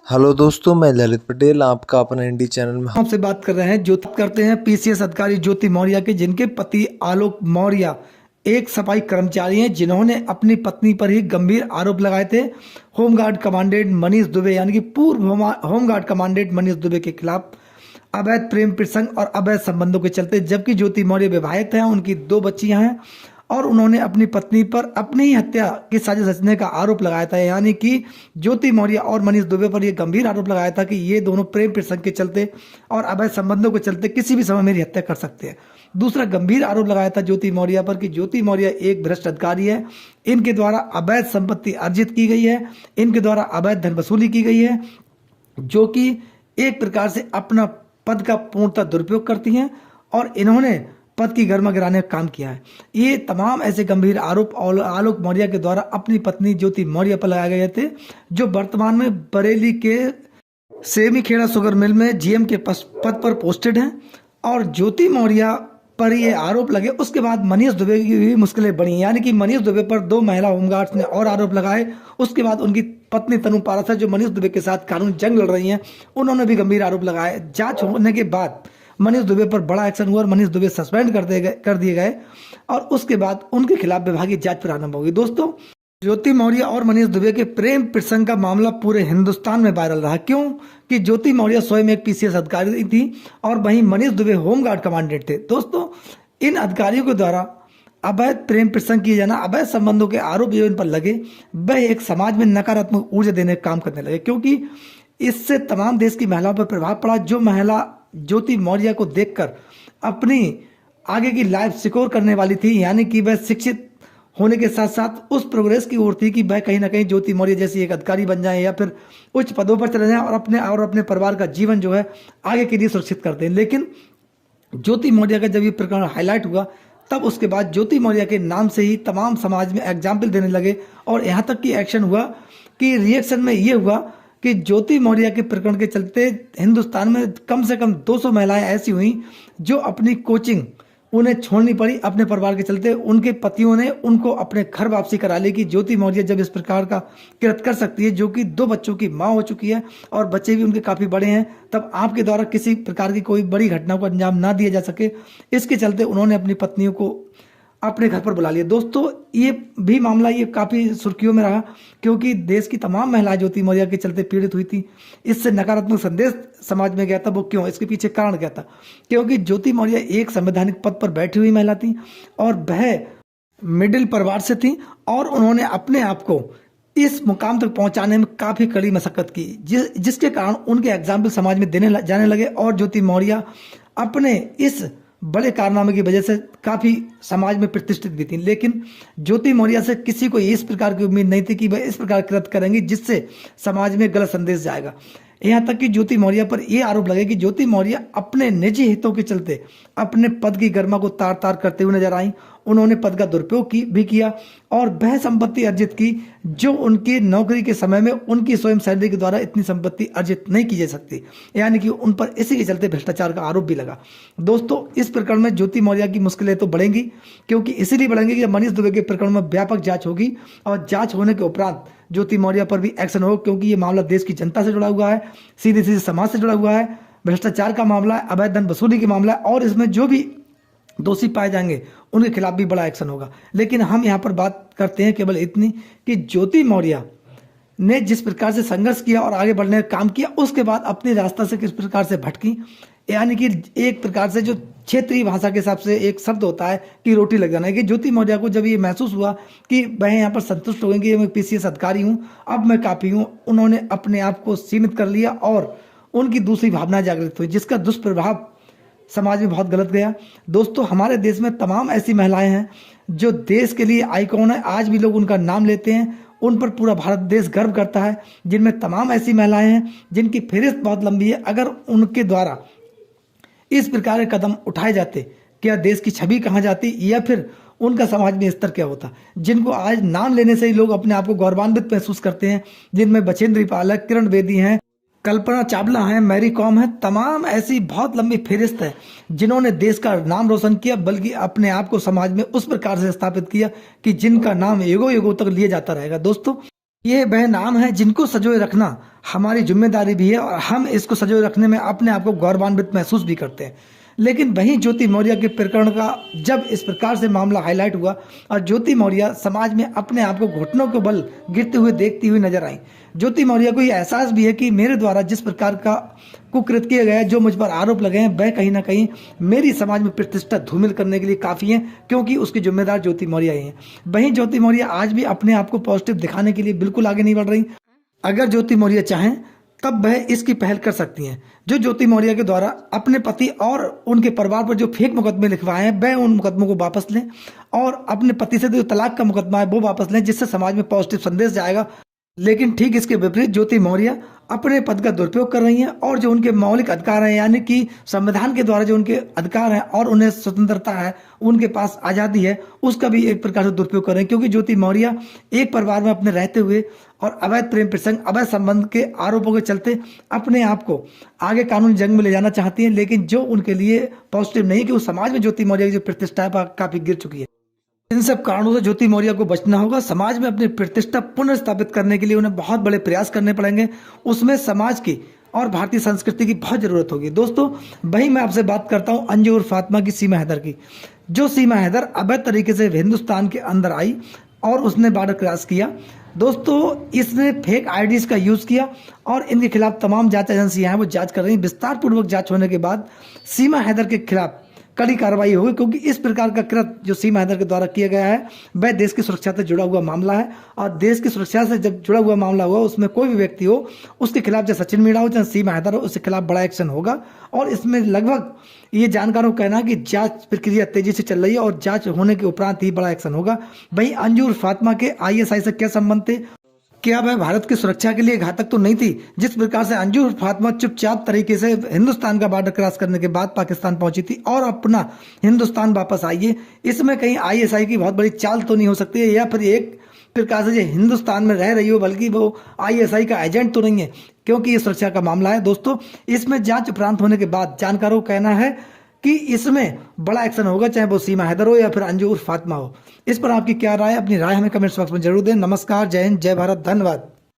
Hello दोस्तों, मैं ललित पटेल आपका अपना इंडी चैनल में। आपसे बात कर रहे हैं जो करते हैं पीसीएस अधिकारी ज्योति मौर्य के, जिनके पति आलोक मौर्य एक सफाई कर्मचारी हैं, जिन्होंने अपनी पत्नी पर ही गंभीर आरोप लगाए थे। होमगार्ड कमांडेंट मनीष दुबे यानी कि पूर्व होमगार्ड कमांडेंट मनीष दुबे के खिलाफ अवैध प्रेम प्रसंग और अवैध संबंधों के चलते, जबकि ज्योति मौर्य विवाहित हैं, उनकी 2 बच्चियां हैं और उन्होंने अपनी पत्नी पर अपनी ही हत्या की साजिश रचने का आरोप लगाया था। यानी कि ज्योति मौर्य और मनीष दुबे पर यह गंभीर आरोप लगाया था कि ये दोनों प्रेम प्रसंग के चलते और अवैध संबंधों के चलते किसी भी समय मेरी हत्या कर सकते हैं। दूसरा गंभीर आरोप लगाया था ज्योति मौर्य पर कि ज्योति मौर्य एक भ्रष्ट अधिकारी है, इनके द्वारा अवैध संपत्ति अर्जित की गई है, इनके द्वारा अवैध धन वसूली की गई है, जो कि एक प्रकार से अपना पद का पूर्णतः दुरुपयोग करती हैं और इन्होंने पद की गर्मा गिराने का काम किया है। ये तमाम ऐसे गंभीर आरोप आलोक मौर्य के द्वारा अपनी पत्नी ज्योति मौर्य पर लगाए गए थे, जो वर्तमान में बरेली के सेमी खेड़ा शुगर मिल में जीएम के पद पर पोस्टेड हैं। और ज्योति मौर्य पर ये आरोप लगे उसके बाद मनीष दुबे की भी मुश्किलें बढ़ी, यानी कि मनीष दुबे पर 2 महिला होमगार्ड्स ने और आरोप लगाए। उसके बाद उनकी पत्नी तनु पारस, जो मनीष दुबे के साथ कानूनी जंग लड़ रही हैं, उन्होंने भी गंभीर आरोप लगाए। जांच होने के बाद मनीष दुबे पर बड़ा एक्शन हुआ और मनीष दुबे सस्पेंड कर दिए गए और उसके बाद उनके खिलाफ विभागीय जांच प्रारंभ होगी। दोस्तों, ज्योति मौर्य और मनीष दुबे के प्रेम प्रसंग का मामला पूरे हिंदुस्तान में वायरल रहा। क्यों? कि ज्योति मौर्य स्वयं एक पीसीएस अधिकारी थी और वहीं मनीष दुबे होमगार्ड कमांडेंट थे। दोस्तों, इन अधिकारियों के द्वारा अवैध प्रेम प्रसंग किए जाना, अवैध संबंधों के आरोप जो इन पर लगे, वह एक समाज में नकारात्मक ऊर्जा देने का काम करने लगे, क्योंकि इससे तमाम देश की महिलाओं पर प्रभाव पड़ा। जो महिला ज्योति मौर्य को देखकर अपनी आगे की लाइफ सिक्योर करने वाली थी, यानी कि वह शिक्षित होने के साथ साथ उस प्रोग्रेस की ओर थी कि वह कहीं ना कहीं ज्योति मौर्य जैसी एक अधिकारी बन जाए या फिर उच्च पदों पर चले जाएं और अपने परिवार का जीवन जो है आगे के लिए सुरक्षित कर दें। लेकिन ज्योति मौर्य का जब ये प्रकरण हाईलाइट हुआ, तब उसके बाद ज्योति मौर्य के नाम से ही तमाम समाज में एग्जाम्पल देने लगे और यहाँ तक कि एक्शन हुआ कि रिएक्शन में ये हुआ कि ज्योति मौर्य के प्रकरण के चलते हिंदुस्तान में कम से कम 200 महिलाएं ऐसी हुई जो अपनी कोचिंग उन्हें छोड़नी पड़ी अपने परिवार के चलते। उनके पतियों ने उनको अपने घर वापसी करा ली कि ज्योति मौर्य जब इस प्रकार का कृत्य कर सकती है, जो कि 2 बच्चों की माँ हो चुकी है और बच्चे भी उनके काफ़ी बड़े हैं, तब आपके द्वारा किसी प्रकार की कोई बड़ी घटना को अंजाम ना दिया जा सके। इसके चलते उन्होंने अपनी पत्नियों को अपने घर पर बुला लिया। दोस्तों, ये भी मामला ये काफ़ी सुर्खियों में रहा, क्योंकि देश की तमाम महिलाएं ज्योति मौर्य के चलते पीड़ित हुई थी। इससे नकारात्मक संदेश समाज में गया था। वो क्यों? इसके पीछे कारण क्या था? क्योंकि ज्योति मौर्य एक संवैधानिक पद पर बैठी हुई महिला थी और वह मिडिल परिवार से थी और उन्होंने अपने आप को इस मुकाम तक पहुंचाने में काफ़ी कड़ी मशक्कत की, जिसके कारण उनके एग्जाम्पल समाज में देने जाने लगे और ज्योति मौर्य अपने इस बड़े कारनामे की वजह से काफ़ी समाज में प्रतिष्ठित भी थी। लेकिन ज्योति मौर्य से किसी को इस प्रकार की उम्मीद नहीं थी कि वह इस प्रकार कृत्य करेंगी जिससे समाज में गलत संदेश जाएगा। यहाँ तक कि ज्योति मौर्य पर यह आरोप लगे कि ज्योति मौर्य अपने निजी हितों के चलते अपने पद की गरिमा को तार तार करते हुए नजर आई। उन्होंने पद का दुरुपयोग भी किया और वह संपत्ति अर्जित की जो उनकी नौकरी के समय में उनकी स्वयं सैलरी के द्वारा इतनी संपत्ति अर्जित नहीं की जा सकती, यानी कि उन पर इसी के चलते भ्रष्टाचार का आरोप भी लगा। दोस्तों, इस प्रकरण में ज्योति मौर्य की मुश्किलें तो बढ़ेंगी, क्योंकि इसीलिए बढ़ेंगी कि मनीष दुबे के प्रकरण में व्यापक जांच होगी और जांच होने के उपरांत ज्योति मौर्य पर भी एक्शन हो, क्योंकि ये मामला देश की जनता से जुड़ा हुआ है, सीधे सीधे समाज से जुड़ा हुआ है, भ्रष्टाचार का मामला है, अवैध धन वसूली का मामला है और इसमें जो भी दोषी पाए जाएंगे उनके खिलाफ भी बड़ा एक्शन होगा। लेकिन हम यहाँ पर बात करते हैं केवल इतनी कि ज्योति मौर्य ने जिस प्रकार से संघर्ष किया और आगे बढ़ने का काम किया, उसके बाद अपनी रास्ता से किस प्रकार से भटकी, यानी कि एक प्रकार से जो क्षेत्रीय भाषा के हिसाब से एक शब्द होता है कि रोटी लग जाना है, कि ज्योति मौर्य को जब ये महसूस हुआ कि वह यहाँ पर संतुष्ट हो गए कि मैं पीसीएस अधिकारी हूँ, अब मैं काफ़ी हूँ, उन्होंने अपने आप को सीमित कर लिया और उनकी दूसरी भावना जागृत हुई, जिसका दुष्प्रभाव समाज में बहुत गलत गया। दोस्तों, हमारे देश में तमाम ऐसी महिलाएं हैं जो देश के लिए आइकॉन है, आज भी लोग उनका नाम लेते हैं, उन पर पूरा भारत देश गर्व करता है। जिनमें तमाम ऐसी महिलाएं हैं जिनकी फहरिस्त बहुत लंबी है। अगर उनके द्वारा इस प्रकार के कदम उठाए जाते, क्या देश की छवि कहाँ जाती या फिर उनका समाज में स्तर क्या होता? जिनको आज नाम लेने से ही लोग अपने आप को गौरवान्वित महसूस करते हैं, जिनमें बछेंद्री पाल है, किरण बेदी हैं, कल्पना चावला है, मैरी कॉम है, तमाम ऐसी बहुत लंबी फहरिस्त है जिन्होंने देश का नाम रोशन किया, बल्कि अपने आप को समाज में उस प्रकार से स्थापित किया कि जिनका नाम युगों युगों तक लिया जाता रहेगा। दोस्तों, ये वह नाम है जिनको सजोए रखना हमारी जिम्मेदारी भी है और हम इसको सजोए रखने में अपने आप को गौरवान्वित महसूस भी करते हैं। लेकिन वहीं ज्योति मौर्य के प्रकरण का जब इस प्रकार से मामला हाईलाइट हुआ और ज्योति मौर्य समाज में अपने आप को घुटनों के बल गिरते हुए देखती हुई नजर आई। ज्योति मौर्य को यह एहसास भी है कि मेरे द्वारा जिस प्रकार का कुकृत किया गया है, जो मुझ पर आरोप लगे हैं, वह कहीं ना कहीं मेरी समाज में प्रतिष्ठा धूमिल करने के लिए काफ़ी है, क्योंकि उसकी जिम्मेदार ज्योति मौर्य ही हैं। वहीं ज्योति मौर्य आज भी अपने आप को पॉजिटिव दिखाने के लिए बिल्कुल आगे नहीं बढ़ रही। अगर ज्योति मौर्य चाहें तब वह इसकी पहल कर सकती हैं। जो ज्योति मौर्य के द्वारा अपने पति और उनके परिवार पर जो फेक मुकदमे लिखवाए हैं, वह उन मुकदमों को वापस लें और अपने पति से जो तलाक का मुकदमा है वो वापस लें, जिससे समाज में पॉजिटिव संदेश जाएगा। लेकिन ठीक इसके विपरीत ज्योति मौर्य अपने पद का दुरुपयोग कर रही हैं और जो उनके मौलिक अधिकार हैं, यानी कि संविधान के द्वारा जो उनके अधिकार हैं और उन्हें स्वतंत्रता है, उनके पास आज़ादी है, उसका भी एक प्रकार से दुरुपयोग कर रहे हैं। क्योंकि ज्योति मौर्य एक परिवार में अपने रहते हुए और अवैध प्रेम प्रसंग, अवैध संबंध के आरोपों के चलते अपने आप को आगे कानूनी जंग में ले जाना चाहती हैं, लेकिन जो उनके लिए पॉजिटिव नहीं है कि उस समाज में ज्योति मौर्य की जो प्रतिष्ठा है काफ़ी गिर चुकी है। इन सब कारणों से ज्योति मौर्य को बचना होगा। समाज में अपनी प्रतिष्ठा पुनर्स्थापित करने के लिए उन्हें बहुत बड़े प्रयास करने पड़ेंगे। उसमें समाज की और भारतीय संस्कृति की बहुत ज़रूरत होगी। दोस्तों, वही मैं आपसे बात करता हूँ अंजू और फातिमा की, सीमा हैदर की। जो सीमा हैदर अवैध तरीके से हिंदुस्तान के अंदर आई और उसने बॉर्डर क्रॉस किया। दोस्तों, इसने फेक आईडीज का यूज़ किया और इनके खिलाफ तमाम जांच एजेंसियां हैं वो जांच कर रही हैं। विस्तार पूर्वक जांच होने के बाद सीमा हैदर के खिलाफ कड़ी कार्रवाई होगी, क्योंकि इस प्रकार का कृत्य जो सीमा हैदर के द्वारा किया गया है वह देश की सुरक्षा से जुड़ा हुआ मामला है। और देश की सुरक्षा से जब जुड़ा हुआ मामला हुआ, उसमें कोई भी व्यक्ति हो, उसके खिलाफ चाहे सचिन मीणा हो चाहे सीमा हैदर हो, उसके खिलाफ बड़ा एक्शन होगा। और इसमें लगभग ये जानकारों का कहना है कि जांच प्रक्रिया तेजी से चल रही है और जांच होने के उपरांत ही बड़ा एक्शन होगा। वहीं अंजू और फातिमा के आईएसआई से क्या संबंध थे? क्या वह भारत की सुरक्षा के लिए घातक तो नहीं थी? जिस प्रकार से अंजू और फातिमा चुपचाप तरीके से हिंदुस्तान का बॉर्डर क्रॉस करने के बाद पाकिस्तान पहुंची थी और अपना हिंदुस्तान वापस आई है, इसमें कहीं आईएसआई की बहुत बड़ी चाल तो नहीं हो सकती है, या फिर एक प्रकार से जो हिंदुस्तान में रह रही हो, बल्कि वो आईएसआई का एजेंट तो नहीं है, क्योंकि ये सुरक्षा का मामला है। दोस्तों, इसमें जांच उपरांत होने के बाद जानकारों का कहना है कि इसमें बड़ा एक्शन होगा, चाहे वो सीमा हैदर हो या फिर अंजू उर्फ फातिमा हो। इस पर आपकी क्या राय है? अपनी राय हमें कमेंट बॉक्स में जरूर दें। नमस्कार, जय हिंद, जय भारत, धन्यवाद।